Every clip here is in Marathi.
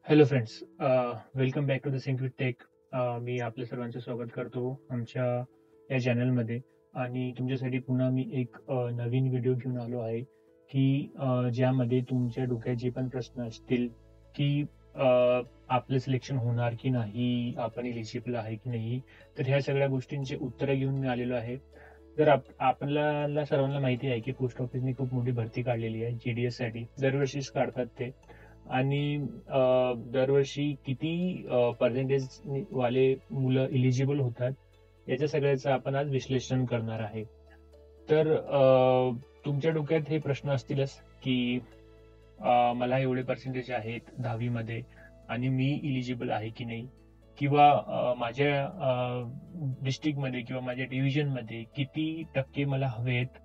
Hello friends, welcome back to the sync with tech. मी आपल्या सर्वांचं स्वागत करतो आमच्या या चॅनलमध्ये. आणि तुमच्यासाठी पुन्हा मी एक नवीन व्हिडिओ घेऊन आलो आहे की ज्यामध्ये तुमच्या डोक्यात जे पण प्रश्न असतील की आपलं सिलेक्शन होणार की नाही, आपण एलिजिबल आहे की नाही, तर ह्या सगळ्या गोष्टींचे उत्तरं घेऊन मी आलेलो आहे. तर आपल्याला सर्वांना माहिती आहे की पोस्ट ऑफिसने खूप मोठी भरती काढलेली आहे GDS साठी. दरवर्षीच काढतात ते. आणि दरवर्षी किती पर्सेंटेज वाले मुलं इलिजिबल होतात याच्या सगळ्याचं आपण आज विश्लेषण करणार आहे. तर तुमच्या डोक्यात हे प्रश्न असतीलच की मला एवढे पर्सेंटेज आहेत 10वी मध्ये आणि मी इलिजिबल आहे की नाही, किंवा माझ्या डिस्ट्रिक्ट मध्ये किंवा माझ्या डिव्हिजन मध्ये किती टक्के मला हवेत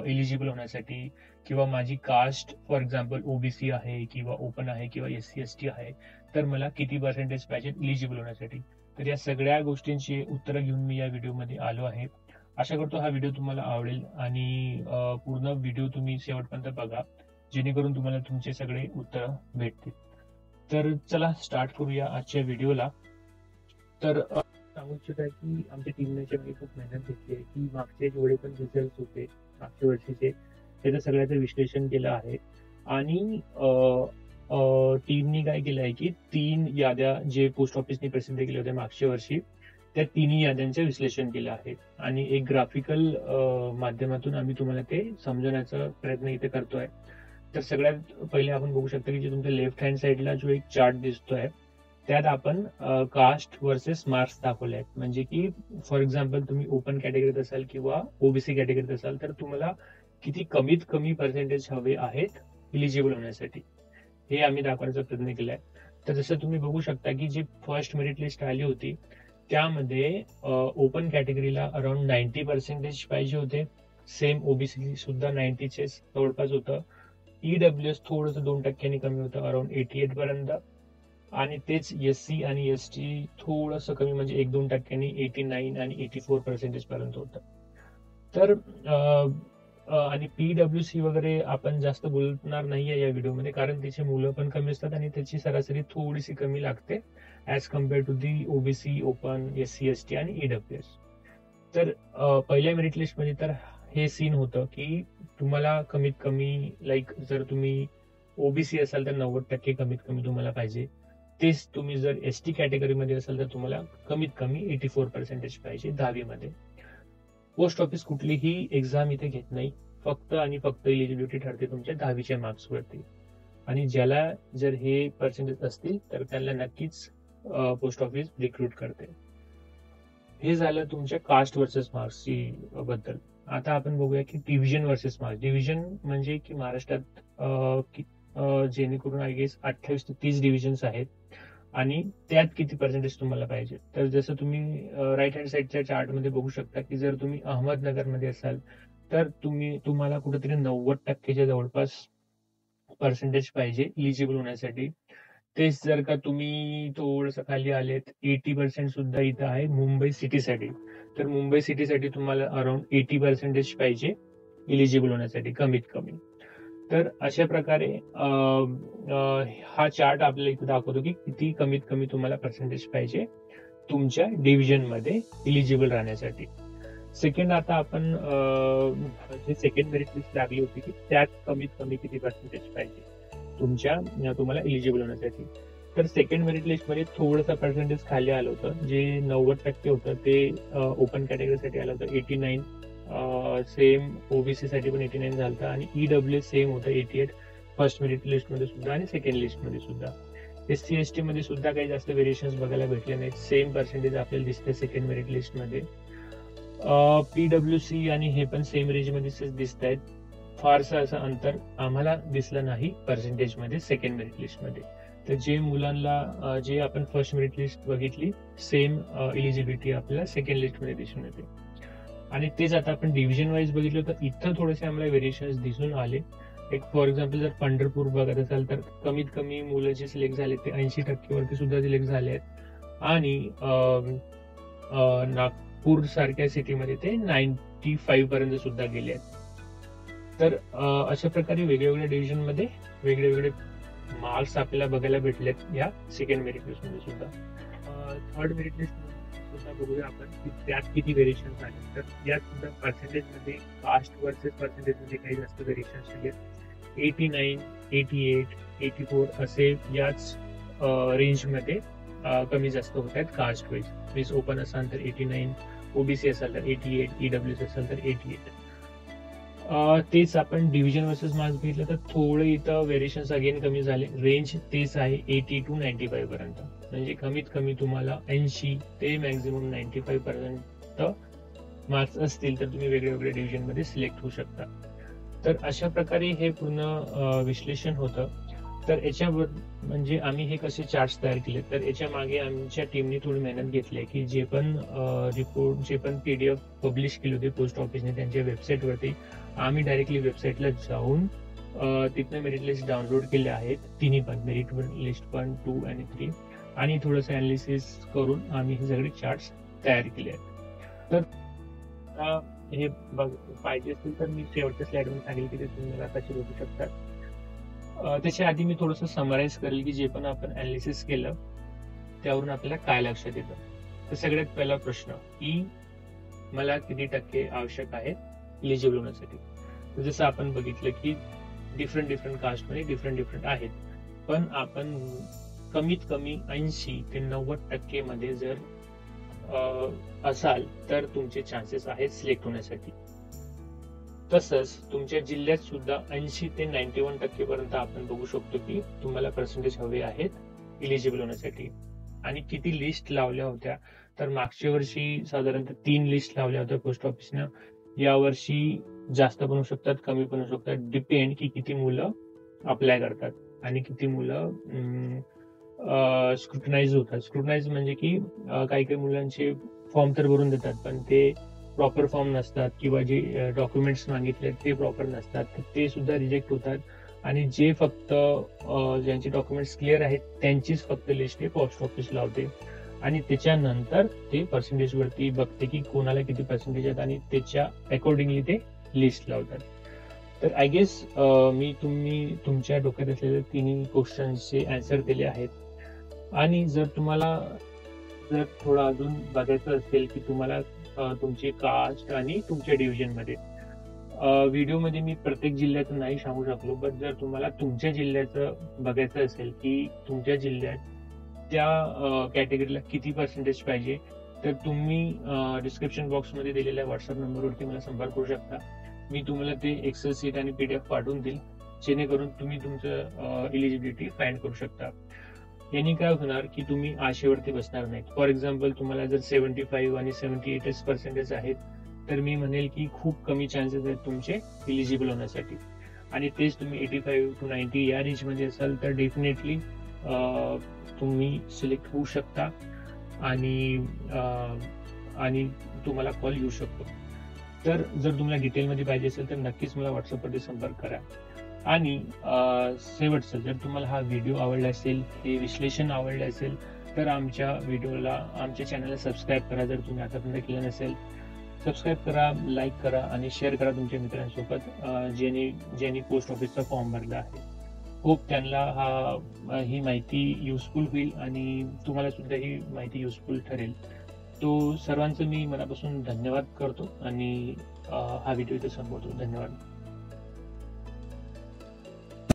इलिजिबल होण्यासाठी, किंवा माझी कास्ट फॉर एक्झाम्पल ओबीसी आहे किंवा ओपन आहे किंवा SC ST आहे, तर मला किती पर्सेंटेज पाहिजे इलिजिबल होण्यासाठी. तर या सगळ्या गोष्टींची उत्तरं घेऊन मी या व्हिडिओमध्ये आलो आहे. आशा करतो हा व्हिडिओ तुम्हाला आवडेल आणि पूर्ण व्हिडिओ तुम्ही शेवटपर्यंत बघा, जेणेकरून तुम्हाला तुमचे सगळे उत्तर भेटतील. तर चला स्टार्ट करूया आजच्या व्हिडिओला. तर सांगू इच्छित आहे की आमच्या टीमने खूप मेहनत घेतली आहे की मागचे जेवढे पण रिझल्ट होते मागच्या वर्षीचे, त्याचं सगळ्याचं विश्लेषण केलं आहे. आणि टीमनी काय केलं आहे की 3 याद्या जे पोस्ट ऑफिसने प्रसिद्ध केल्या होत्या मागच्या वर्षी, त्या तिन्ही याद्यांचं विश्लेषण केलं आहे आणि एक ग्राफिकल माध्यमातून आम्ही तुम्हाला ते समजवण्याचा प्रयत्न इथे करतोय. तर सगळ्यात पहिले आपण बघू शकता की जे तुमच्या लेफ्ट हँड साईडला जो एक चार्ट दिसतोय त्यात आपण कास्ट वर्सेस मार्क्स दाखवले आहेत. म्हणजे की फॉर एक्झाम्पल तुम्ही ओपन कॅटेगरीत असाल किंवा ओबीसी कॅटेगरीत असाल तर तुम्हाला किती कमीत कमी पर्सेंटेज हवे आहेत इलिजिबल होण्यासाठी, हे आम्ही दाखवण्याचा प्रयत्न केलाय. तर जसं तुम्ही बघू शकता की जी फर्स्ट मेरिट लिस्ट आली होती त्यामध्ये ओपन कॅटेगरीला अराउंड 90% पाहिजे होते. सेम ओबीसी सुद्धा 90चे जवळपास होतं. EWS थोडंसं 2% कमी होतं, अराउंड 88 पर्यंत. आणि तेच SC आणि ST थोडंसं कमी, म्हणजे 1-2% 89 आणि 84% पर्यंत होतं. तर आणि PWC वगैरे आपण जास्त बोलणार नाहीये या व्हिडिओमध्ये, कारण त्याची मुलं पण कमी असतात आणि त्याची सरासरी थोडीशी कमी लागते as compare to the OBC, open, SC ST आणि EWS. तर पहिल्या मेरिट लिस्ट मध्ये तर हे सीन होतं की तुम्हाला कमीत कमी जर तुम्ही ओबीसी असाल तर 90% कमीत कमी तुम्हाला पाहिजे. तेच तुम्ही जर ST कॅटेगरीमध्ये असाल तर तुम्हाला कमीत कमी 84% पाहिजे 10वी मध्ये. पोस्ट ऑफिस कुठलीही एक्झाम इथे घेत नाही, फक्त आणि फक्त इलिजिबिलिटी ठरते तुमच्या 10वीच्या मार्क्स वरती. आणि ज्याला जर हे पर्सेंटेज असतील तर त्यांना नक्कीच पोस्ट ऑफिस रिक्रूट करते. हे झालं तुमच्या कास्ट वर्सेस मार्क्सची बद्दल. आता आपण बघूया की डिव्हिजन वर्सेस मार्क्स. डिव्हिजन म्हणजे की महाराष्ट्रात जेणेकरून आय गेस 28 ते 30 डिव्हिजन्स आहेत आणि त्यात किती पर्सेंटेज तुम्हाला पाहिजे. तर जसं तुम्ही राईट हँड साईडच्या चार्ट मध्ये बघू शकता की जर तुम्ही अहमदनगरमध्ये असाल तर तुम्हाला कुठेतरी 90%च्या जवळपास पर्सेंटेज पाहिजे इलिजिबल होण्यासाठी. तेच जर का तुम्ही थोडस खाली आलेत, 80% सुद्धा इथं आहे मुंबई सिटीसाठी. तर मुंबई सिटीसाठी तुम्हाला अराउंड 80% पाहिजे इलिजिबल होण्यासाठी कमीत कमी. तर अशा प्रकारे हा चार्ट आपल्याला इथे दाखवतो की किती कमीत कमी तुम्हाला पर्सेंटेज पाहिजे तुमच्या डिव्हिजन मध्ये इलिजिबल राहण्यासाठी. सेकंड, आता आपण जे सेकंड मेरिट लिस्ट लागली होती की त्यात कमीत कमी किती पर्सेंटेज पाहिजे तुम्हाला इलिजिबल होण्यासाठी. तर सेकंड मेरिट लिस्ट मध्ये थोडंसं पर्सेंटेज खाली आलं होतं. जे 90% होतं ते ओपन कॅटेगरीसाठी आलं होतं 89. सेम ओबीसी साठी पण 89 झालं होतं आणि EWS सेम होतं 88 फर्स्ट मेरिट लिस्ट मध्ये सुद्धा आणि सेकंड लिस्ट मध्ये सुद्धा. SC ST मध्ये सुद्धा काही जास्त व्हेरिएशन बघायला भेटले नाहीत. सेम पर्सेंटेज आपल्याला दिसते सेकंड मेरिट लिस्ट मध्ये. PWC आणि हे पण सेम रेंज मध्ये दिसत आहेत. फारसं असं अंतर आम्हाला दिसलं नाही पर्सेंटेज मध्ये सेकंड मेरिट लिस्ट मध्ये. तर जे मुलांना जे आपण फर्स्ट मेरिट लिस्ट बघितली सेम इलिजिबिलिटी आपल्याला सेकंड लिस्ट मध्ये दिसून येते. आणि तेच आता आपण डिव्हिजन वाईज बघितलं तर इथं थोडेसे आम्हाला व्हेरिएशन दिसून आले. एक फॉर एक्झाम्पल जर पंढरपूर बघत असाल तर कमीत कमी मुलं जे सिलेक्ट झाले ते 80% वरती सुद्धा सिलेक्ट झाले आहेत. आणि नागपूर सारख्या सिटीमध्ये ते 95 पर्यंत सुद्धा गेले आहेत. तर अशा प्रकारे वेगवेगळ्या डिव्हिजन मध्ये वेगळे मार्क्स आपल्याला बघायला भेटलेत या सेकंड मेरिट लिस्ट मध्ये सुद्धा. थर्ड मेरिट लिस्ट सुद्धा बघूया आपण की त्यात किती व्हेरिएशन्स आहेत. तर यात सुद्धा पर्सेंटेज मध्ये कास्ट वर्सेस पर्सेंटेज मध्ये काही जास्त व्हेरिएशन्स आहेत. 89, 88, 84 असे याच रेंजमध्ये कमी जास्त होत आहेत कास्ट वाईज. मीन्स ओपन असाल तर 89, ओबीसी असाल तर 88, ईडब्ल्यूएस असाल तर 88. तेच आपण डिव्हिजन वर्सेस मार्क्स घेतलं तर थोडं इथं व्हेरिएशन्स अगेन कमी झाले. रेंज तेच आहे 80 to 95 पर्यंत. म्हणजे कमीत कमी तुम्हाला 80 ते मॅक्झिमम 95 पर्यंत मार्क्स असतील तर तुम्ही वेगळ्या वेगळ्या डिव्हिजन मध्ये सिलेक्ट होऊ शकता. तर अशा प्रकारे हे पूर्ण विश्लेषण होतं. तर याच्यावर म्हणजे आम्ही हे कसे चार्ट्स तयार केले, तर याच्या मागे आमच्या टीमने थोडी मेहनत घेतली की जे पण रिपोर्ट, जे पण PDF पब्लिश केले होते पोस्ट ऑफिसने त्यांच्या वेबसाईटवरती, आम्ही डायरेक्टली वेबसाईटला जाऊन तिथनं मेरिट लिस्ट डाउनलोड केले आहेत. तिन्ही पण मेरिट लिस्ट पण 2 आणि 3 आणि थोडंसं अनालिसिस करून आम्ही हे सगळे चार्ट्स तयार केले आहेत. तर हे पाहिजे असेल तर मी शेवटच्या स्लाइडमध्ये सांगेल की ते तुम्ही कसे बघू शकता. त्याच्या आधी मी थोडंसं समराईज करेल की जे पण आपण अनालिसिस केलं त्यावरून आपल्याला काय लक्षात येतं. तर सगळ्यात पहिला प्रश्न की मला किती टक्के आवश्यक आहे इलिजिबल होण्यासाठी. तर जसं आपण बघितलं की डिफरंट कास्टमध्ये डिफरंट आहेत, पण आपण कमीत कमी 80 ते 90% मध्ये जर असाल तर तुमचे चान्सेस आहेत सिलेक्ट होण्यासाठी. तसंच तुमच्या जिल्ह्यात सुद्धा 80 ते 91% पर्यंत आपण बघू शकतो की तुम्हाला पर्सेंटेज हवे आहेत इलिजिबल होण्यासाठी. आणि किती लिस्ट लावल्या होत्या, तर मागच्या वर्षी साधारणतः 3 लिस्ट लावल्या होत्या पोस्ट ऑफिसनं. यावर्षी जास्त पण होऊ शकतात, कमी पण होऊ शकतात, डिपेंड की किती मुलं अप्लाय करतात आणि किती मुलं स्क्रुटनाइज होतात. स्क्रुटनाइज म्हणजे की काही मुलांचे फॉर्म तर भरून देतात पण ते प्रॉपर फॉर्म नसतात किंवा जे डॉक्युमेंट्स मागितले ते प्रॉपर नसतात, तर ते सुद्धा रिजेक्ट होतात. आणि जे फक्त ज्यांचे डॉक्युमेंट्स क्लिअर आहेत त्यांचीच फक्त लिस्ट पोस्ट ऑफिस लावते आणि त्याच्यानंतर ते पर्सेंटेज वरती बघते की कोणाला किती पर्सेंटेज आहेत आणि त्याच्या अकॉर्डिंगली ते लिस्ट लावतात. तर आय गेस तुम्ही तुमच्या डोक्यात असलेल्या तिन्ही क्वेश्चन्सचे आन्सर दिले आहेत. आणि जर तुम्हाला थोडं अजून बघायचं असेल की तुम्हाला तुमची कास्ट आणि तुमच्या डिव्हिजन मध्ये व्हिडिओमध्ये मी प्रत्येक जिल्ह्याचं नाही सांगू शकलो, बट जर तुम्हाला तुमच्या जिल्ह्याचं बघायचं असेल की तुमच्या जिल्ह्यात त्या कॅटेगरीला किती पर्सेंटेज पाहिजे, तर तुम्ही डिस्क्रिप्शन बॉक्समध्ये दिलेल्या व्हॉट्सअप नंबरवरती मला संपर्क करू शकता. मी तुम्हाला ते एक्सेल शीट आणि PDF पाठवून देईल, जेणेकरून तुम्ही तुमचं इलिजिबिलिटी फाइंड करू शकता. यांनी काय होणार की तुम्ही आशेवरती बसणार नाहीत. फॉर एक्झाम्पल तुम्हाला जर 75 आणि 78 पर्सेंटेज आहेत, तर मी म्हणेल की खूप कमी चान्सेस आहेत तुमचे इलिजिबल होण्यासाठी. आणि तेच तुम्ही 85 to 90 या रेंज मध्ये असाल तर डेफिनेटली तुम्ही सिलेक्ट होऊ शकता आणि तुम्हाला कॉल येऊ शकतो. तर जर तुम्हाला डिटेलमध्ये पाहिजे असेल तर नक्कीच मला व्हॉट्सअपवरती संपर्क करा. आणि शेवटचं, जर तुम्हाला हा व्हिडिओ आवडला असेल, हे विश्लेषण आवडलं असेल, तर आमच्या चॅनलला सबस्क्राईब करा. जर तुम्ही आतापर्यंत केलं नसेल, सबस्क्राईब करा, लाईक करा आणि शेअर करा तुमच्या मित्रांसोबत ज्यांनी पोस्ट ऑफिसचा फॉर्म भरला आहे. होप त्यांना ही माहिती युजफुल होईल आणि तुम्हाला सुद्धा ही माहिती युजफुल ठरेल. तो सर्वांचं मी मनापासून धन्यवाद करतो आणि हा व्हिडिओ इथे संपवतो. धन्यवाद.